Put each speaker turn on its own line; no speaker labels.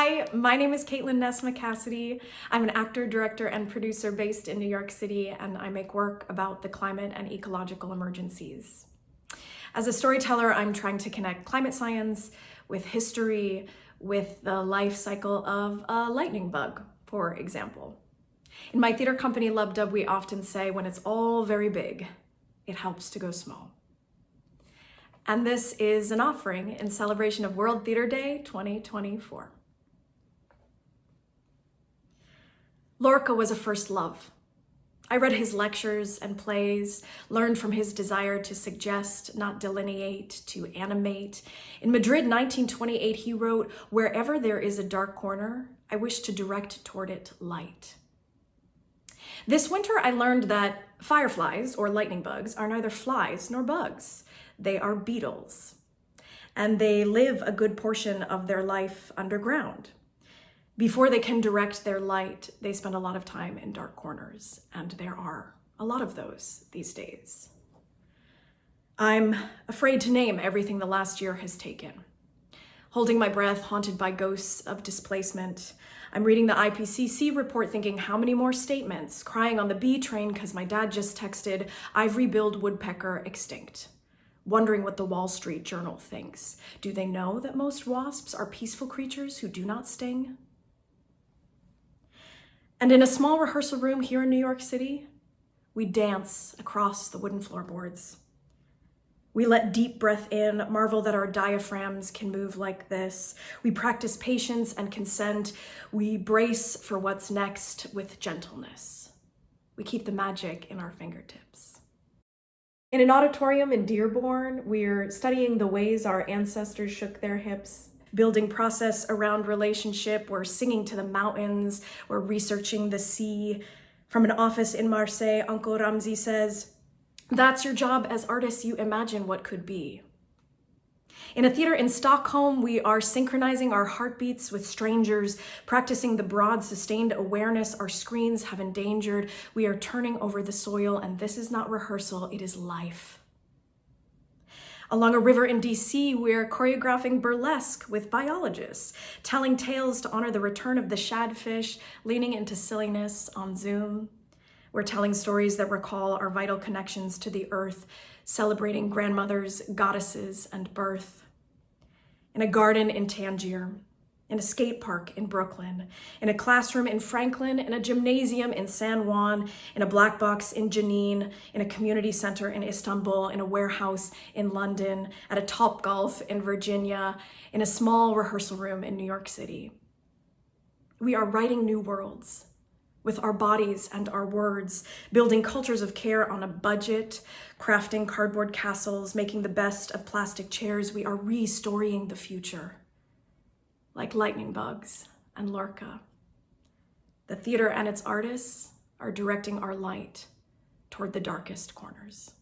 Hi, my name is Nasema Cassidy. I'm an actor, director, and producer based in New York City, and I make work about the climate and ecological emergencies. As a storyteller, I'm trying to connect climate science with history, with the life cycle of a lightning bug, for example. In my theater company, LubDub, we often say when it's all very big, it helps to go small. And this is an offering in celebration of World Theater Day 2024. Lorca was a first love. I read his lectures and plays, learned from his desire to suggest, not delineate, to animate. In Madrid, 1928, he wrote, "Wherever there is a dark corner, I wish to direct toward it light." This winter, I learned that fireflies, or lightning bugs, are neither flies nor bugs. They are beetles, and they live a good portion of their life underground. Before they can direct their light, they spend a lot of time in dark corners, and there are a lot of those these days. I'm afraid to name everything the last year has taken. Holding my breath, haunted by ghosts of displacement. I'm reading the IPCC report thinking, how many more statements? Crying on the B train because my dad just texted, ivory-billed woodpecker extinct. Wondering what the Wall Street Journal thinks. Do they know that most wasps are peaceful creatures who do not sting? And in a small rehearsal room here in New York City, we dance across the wooden floorboards. We let deep breath in, marvel that our diaphragms can move like this. We practice patience and consent. We brace for what's next with gentleness. We keep the magic in our fingertips. In an auditorium in Dearborn, we're studying the ways our ancestors shook their hips, building process around relationship. We're singing to the mountains. We're researching the sea. From an office in Marseille, Uncle Ramzi says, "That's your job as artists, you imagine what could be." In a theater in Stockholm, we are synchronizing our heartbeats with strangers, practicing the broad, sustained awareness our screens have endangered. We are turning over the soil, and this is not rehearsal, it is life. Along a river in DC, we're choreographing burlesque with biologists, telling tales to honor the return of the shadfish, leaning into silliness on Zoom. We're telling stories that recall our vital connections to the earth, celebrating grandmothers, goddesses, and birth. In a garden in Tangier, in a skate park in Brooklyn, in a classroom in Franklin, in a gymnasium in San Juan, in a black box in Jenin, in a community center in Istanbul, in a warehouse in London, at a Topgolf in Virginia, in a small rehearsal room in New York City. We are writing new worlds with our bodies and our words, building cultures of care on a budget, crafting cardboard castles, making the best of plastic chairs. We are restorying the future, like lightning bugs and Lorca. The theater and its artists are directing our light toward the darkest corners.